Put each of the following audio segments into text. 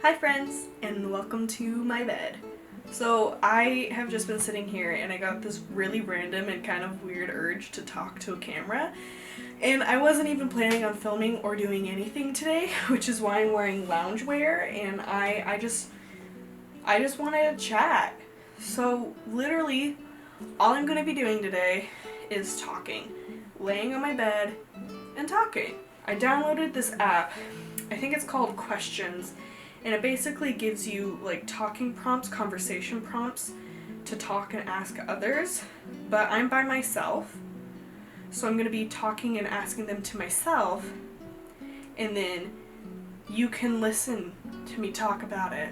Hi friends, and welcome to my bed. So I have just been sitting here and I got this really random and kind of weird urge to talk to a camera. And I wasn't even planning on filming or doing anything today, which is why I'm wearing loungewear, and I just wanted to chat. So literally all I'm going to be doing today is talking, laying on my bed and talking. I downloaded this app. I think it's called Questions. And it basically gives you like talking prompts, conversation prompts to talk and ask others. But I'm by myself, so I'm going to be talking and asking them to myself. And then you can listen to me talk about it.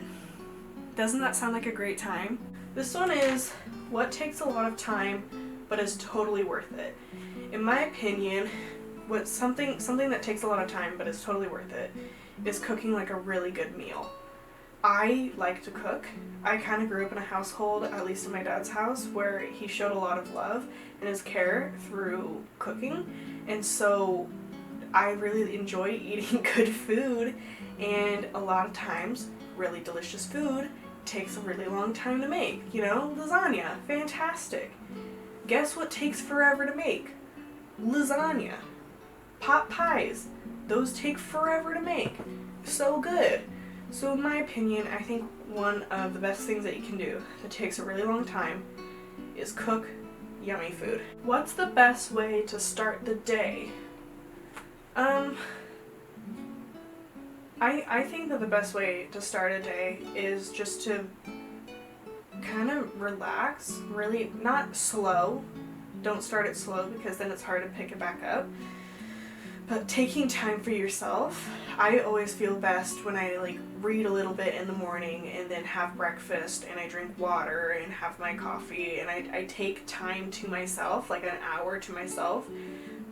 Doesn't that sound like a great time? This one is what takes a lot of time but is totally worth it. In my opinion, what something that takes a lot of time but is totally worth it is cooking like a really good meal. I like to cook. I kind of grew up in a household, at least in my dad's house, where he showed a lot of love and his care through cooking, and so I really enjoy eating good food, and a lot of times really delicious food takes a really long time to make. You know, lasagna, fantastic. Guess what takes forever to make? Lasagna. Pot pies, those take forever to make. So good. So in my opinion, I think one of the best things that you can do that takes a really long time is cook yummy food. What's the best way to start the day? I think that the best way to start a day is just to kind of relax, really not slow. Don't start it slow because then it's hard to pick it back up. But taking time for yourself, I always feel best when I read a little bit in the morning and then have breakfast and I drink water and have my coffee and I take time to myself, like an hour to myself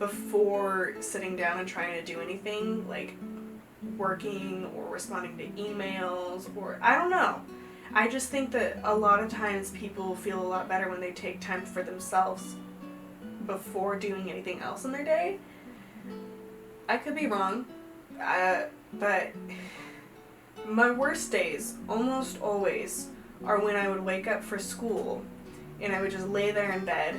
before sitting down and trying to do anything like working or responding to emails or I don't know. I just think that a lot of times people feel a lot better when they take time for themselves before doing anything else in their day. I could be wrong, but my worst days almost always are when I would wake up for school and I would just lay there in bed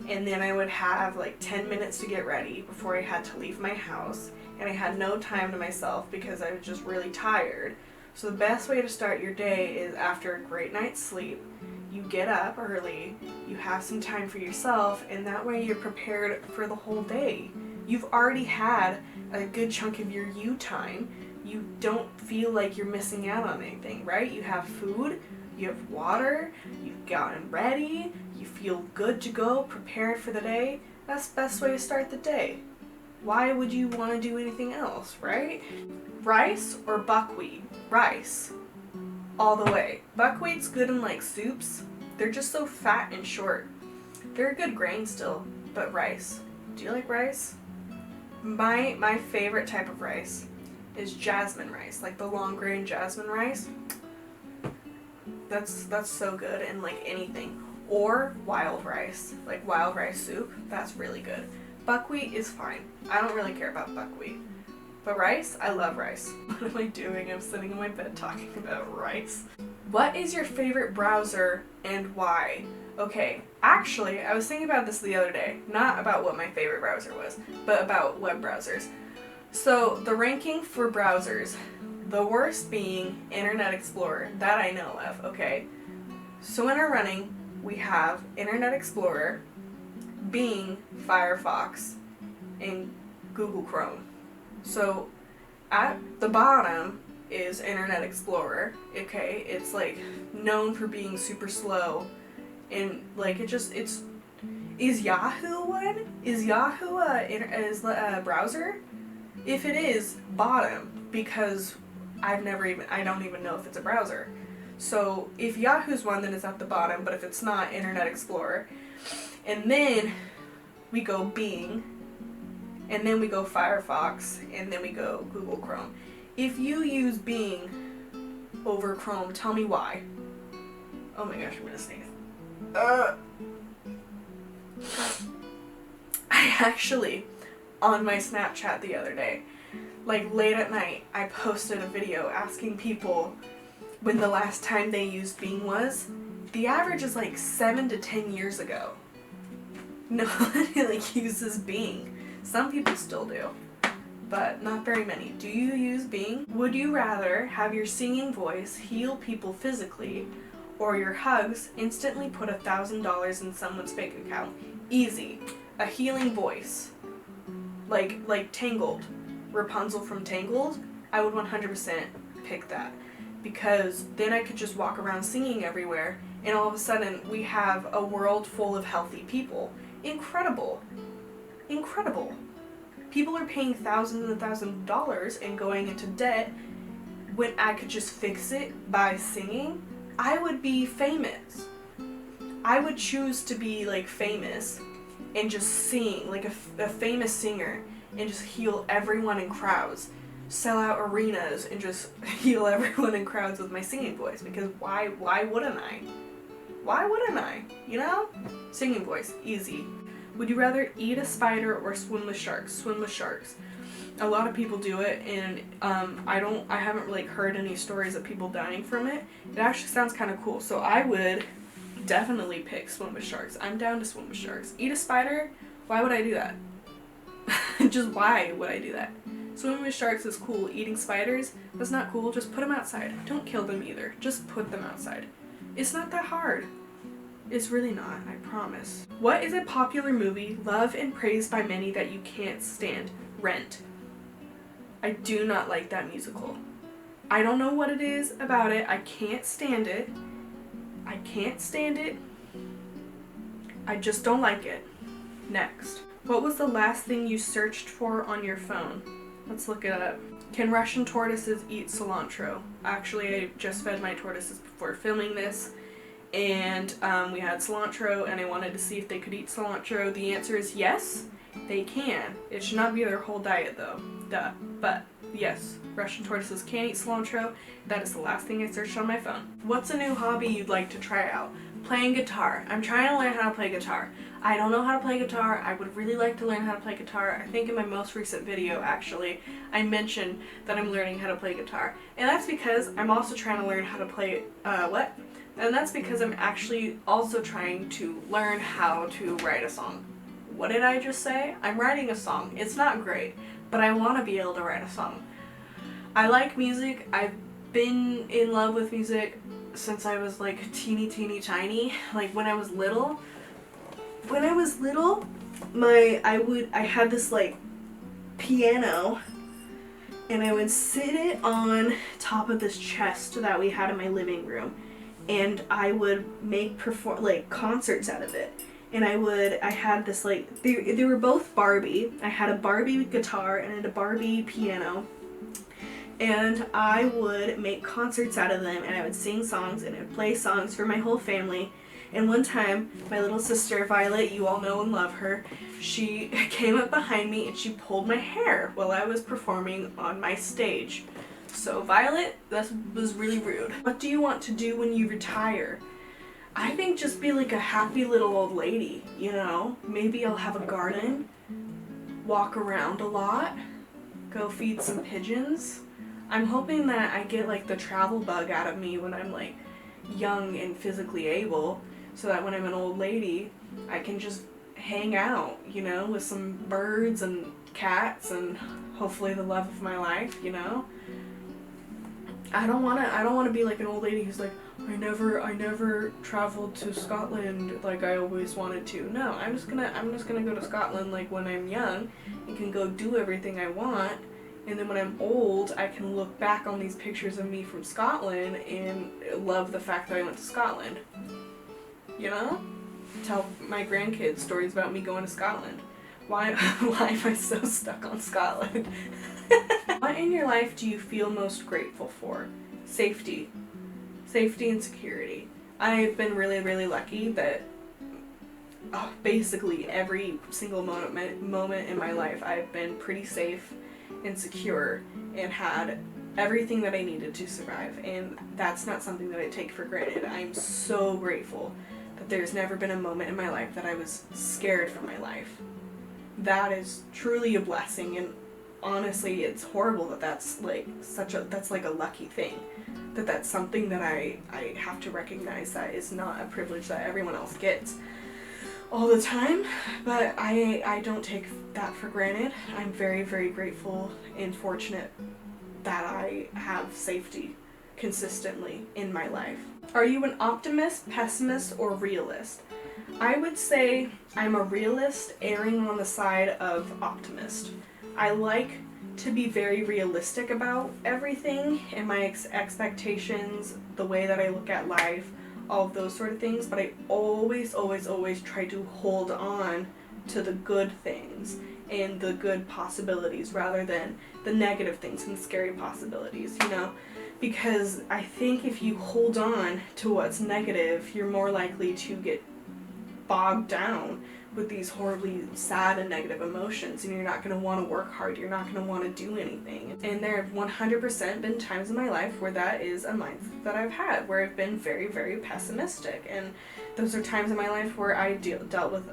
and then I would have 10 minutes to get ready before I had to leave my house and I had no time to myself because I was just really tired. So the best way to start your day is after a great night's sleep. You get up early, you have some time for yourself, and that way you're prepared for the whole day. You've already had a good chunk of your you time. You don't feel like you're missing out on anything, right? You have food, you have water, you've gotten ready, you feel good to go, prepared for the day. That's the best way to start the day. Why would you want to do anything else, right? Rice or buckwheat? Rice. All the way. Buckwheat's good in soups. They're just so fat and short. They're a good grain still, but rice. Do you like rice? My favorite type of rice is jasmine rice, like the long grain jasmine rice. That's so good in anything. Or wild rice, like wild rice soup. That's really good. Buckwheat is fine. I don't really care about buckwheat. But rice, I love rice. What am I doing? I'm sitting in my bed talking about rice. What is your favorite browser and why? Okay, actually, I was thinking about this the other day. Not about what my favorite browser was, but about web browsers. So, the ranking for browsers, the worst being Internet Explorer, that I know of, okay? So in our running, we have Internet Explorer, Bing, Firefox, and Google Chrome. So, at the bottom is Internet Explorer, okay? It's known for being super slow. And is Yahoo one? Is Yahoo a browser? If it is, bottom, because I don't even know if it's a browser. So if Yahoo's one, then it's at the bottom, but if it's not, Internet Explorer. And then we go Bing, and then we go Firefox, and then we go Google Chrome. If you use Bing over Chrome, tell me why. Oh my gosh, I'm gonna sneeze. I actually, on my Snapchat the other day, Like late at night, I posted a video asking people when the last time they used Bing was. The average is like 7 to 10 years ago. Nobody like uses Bing. Some people still do, but not very many. Do you use Bing? Would you rather have your singing voice heal people physically, or your hugs instantly put $1,000 in someone's bank account? Easy. A healing voice. Like Tangled. Rapunzel from Tangled. I would 100% pick that. Because then I could just walk around singing everywhere, and all of a sudden we have a world full of healthy people. Incredible. Incredible. People are paying thousands and thousands of dollars and going into debt when I could just fix it by singing. I would be famous. I would choose to be like famous and just sing like a famous singer and just heal everyone in crowds. Sell out arenas and just heal everyone in crowds with my singing voice, because why wouldn't I? Why wouldn't I? You know? Singing voice, easy. Would you rather eat a spider or swim with sharks? Swim with sharks. A lot of people do it, and I haven't really heard any stories of people dying from it. It actually sounds kind of cool, so I would definitely pick swim with sharks. I'm down to swim with sharks. Eat a spider? Why would I do that? Just why would I do that? Swimming with sharks is cool. Eating spiders, that's not cool. Just put them outside. Don't kill them either. Just put them outside. It's not that hard. It's really not, I promise. What is a popular movie loved and praised by many that you can't stand? Rent. I do not like that musical. I don't know what it is about it. I can't stand it. I can't stand it. I just don't like it. Next. What was the last thing you searched for on your phone? Let's look it up. Can Russian tortoises eat cilantro? Actually, I just fed my tortoises before filming this, and we had cilantro, and I wanted to see if they could eat cilantro. The answer is yes, they can. It should not be their whole diet though. Duh. But yes, Russian tortoises can eat cilantro. That is the last thing I searched on my phone. What's a new hobby you'd like to try out? Playing guitar. I'm trying to learn how to play guitar. I don't know how to play guitar. I would really like to learn how to play guitar. I think in my most recent video, actually, I mentioned that I'm learning how to play guitar. And that's because I'm also trying to learn how to play, And that's because I'm actually also trying to learn how to write a song. What did I just say? I'm writing a song. It's not great, but I want to be able to write a song. I like music. I've been in love with music since I was like teeny tiny. Like when I was little, I had this like piano, and I would sit it on top of this chest that we had in my living room, and I would make concerts out of it. And I had this like, they were both Barbie. I had a Barbie guitar and a Barbie piano, and I would make concerts out of them, and I would sing songs, and I would play songs for my whole family. And one time, my little sister, Violet, you all know and love her, she came up behind me and she pulled my hair while I was performing on my stage. So Violet, that was really rude. What do you want to do when you retire? I think just be like a happy little old lady, you know? Maybe I'll have a garden, walk around a lot, go feed some pigeons. I'm hoping that I get like the travel bug out of me when I'm like young and physically able, so that when I'm an old lady, I can just hang out, you know, with some birds and cats and hopefully the love of my life, you know? I don't wanna be like an old lady who's like, I never traveled to Scotland like I always wanted to. No, I'm just gonna go to Scotland like when I'm young and can go do everything I want, and then when I'm old, I can look back on these pictures of me from Scotland and love the fact that I went to Scotland. You know? Tell my grandkids stories about me going to Scotland. Why am I so stuck on Scotland? What in your life do you feel most grateful for? Safety. Safety and security. I've been really, really lucky that basically every single moment in my life I've been pretty safe and secure and had everything that I needed to survive, and that's not something that I take for granted. I'm so grateful that there's never been a moment in my life that I was scared for my life. That is truly a blessing, and honestly, it's horrible that that's like that's like a lucky thing. That's something that I have to recognize that is not a privilege that everyone else gets all the time, but I don't take that for granted. I'm very, very grateful and fortunate that I have safety consistently in my life. Are you an optimist, pessimist, or realist? I would say I'm a realist, erring on the side of optimist. I like to be very realistic about everything and my expectations, the way that I look at life, all of those sort of things, but I always try to hold on to the good things and the good possibilities rather than the negative things and scary possibilities, you know? Because I think if you hold on to what's negative, you're more likely to get bogged down with these horribly sad and negative emotions, and you're not going to want to work hard, you're not going to want to do anything. And there have 100% been times in my life where that is a mindset that I've had, where I've been very, very pessimistic, and those are times in my life where I dealt with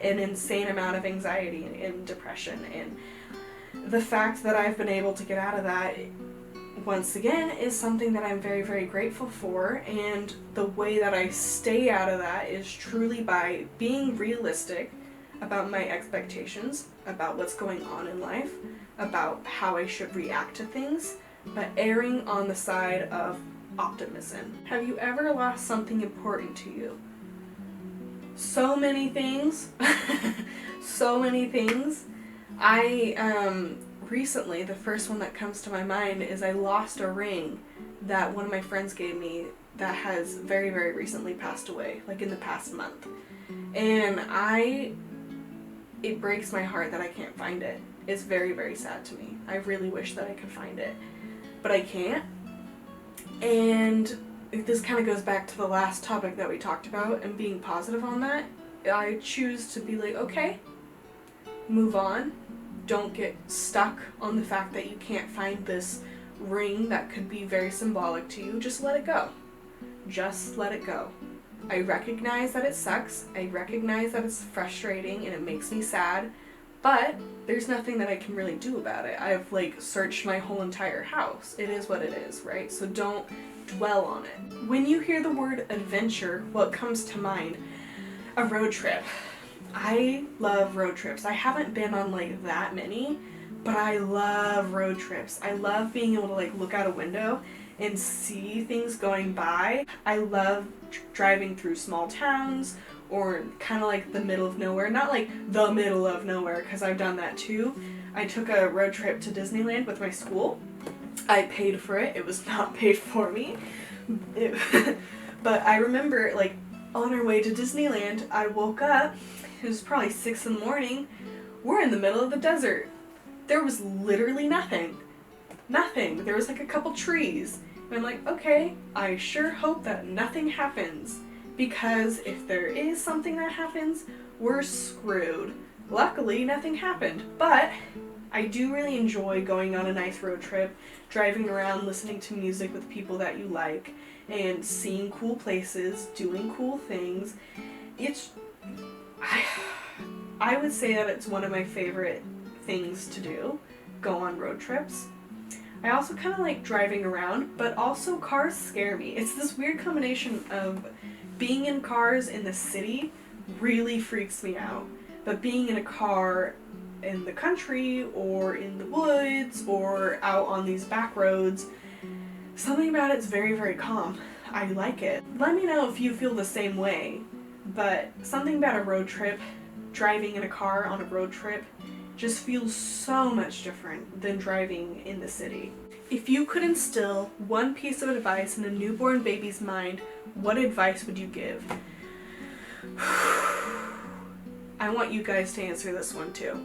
an insane amount of anxiety and depression, and the fact that I've been able to get out of that, once again, is something that I'm very, very grateful for. And the way that I stay out of that is truly by being realistic about my expectations, about what's going on in life, about how I should react to things, but erring on the side of optimism. Have you ever lost something important to you? So many things. So many things. Recently, the first one that comes to my mind is I lost a ring that one of my friends gave me that has very, very recently passed away, like in the past month. And it breaks my heart that I can't find it. It's very, very sad to me. I really wish that I could find it, but I can't. And this kind of goes back to the last topic that we talked about and being positive on that. I choose to be like, okay, move on. Don't get stuck on the fact that you can't find this ring that could be very symbolic to you. Just let it go. Just let it go. I recognize that it sucks. I recognize that it's frustrating and it makes me sad, but there's nothing that I can really do about it. I've searched my whole entire house. It is what it is, right? So don't dwell on it. When you hear the word adventure, what comes to mind? A road trip. I love road trips. I haven't been on that many, but I love road trips. I love being able to look out a window and see things going by. I love driving through small towns or kind of the middle of nowhere. Not the middle of nowhere, because I've done that too. I took a road trip to Disneyland with my school. I paid for it. It was not paid for me. But I remember on our way to Disneyland, I woke up. It was probably 6 in the morning. We're in the middle of the desert. There was literally nothing. Nothing. There was a couple trees. And I'm like, okay, I sure hope that nothing happens. Because if there is something that happens, we're screwed. Luckily, nothing happened. But I do really enjoy going on a nice road trip, driving around, listening to music with people that you like, and seeing cool places, doing cool things. I would say that it's one of my favorite things to do, go on road trips. I also kind of like driving around, but also cars scare me. It's this weird combination of being in cars in the city really freaks me out, but being in a car in the country or in the woods or out on these back roads, something about it's very, very calm. I like it. Let me know if you feel the same way, but something about a road trip, driving in a car on a road trip, just feels so much different than driving in the city. If you could instill one piece of advice in a newborn baby's mind, what advice would you give? I want you guys to answer this one too.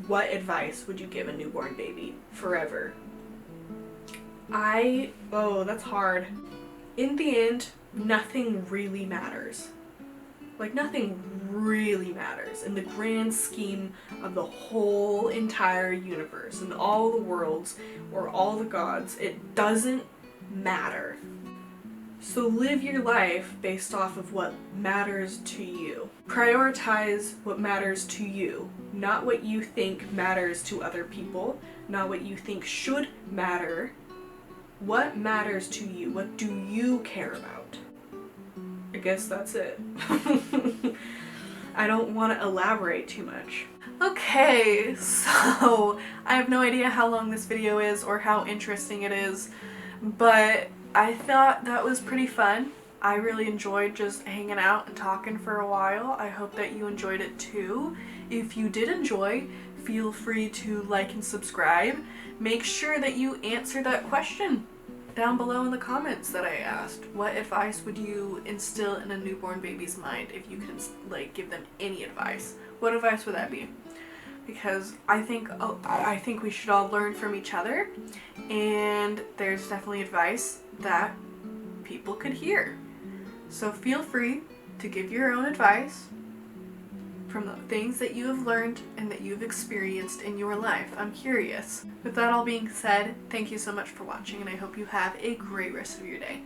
What advice would you give a newborn baby forever? That's hard. In the end, nothing really matters. Nothing really matters in the grand scheme of the whole entire universe and all the worlds or all the gods. It doesn't matter. So live your life based off of what matters to you. Prioritize what matters to you, not what you think matters to other people, not what you think should matter. What matters to you? What do you care about? I guess that's it. I don't want to elaborate too much. Okay, so I have no idea how long this video is or how interesting it is, but I thought that was pretty fun. I really enjoyed just hanging out and talking for a while. I hope that you enjoyed it too. If you did enjoy, feel free to like and subscribe. Make sure that you answer that question down below in the comments that I asked. What advice would you instill in a newborn baby's mind if you can give them any advice? What advice would that be? Because I think we should all learn from each other, and there's definitely advice that people could hear. So feel free to give your own advice from the things that you have learned and that you've experienced in your life. I'm curious. With that all being said, thank you so much for watching, and I hope you have a great rest of your day.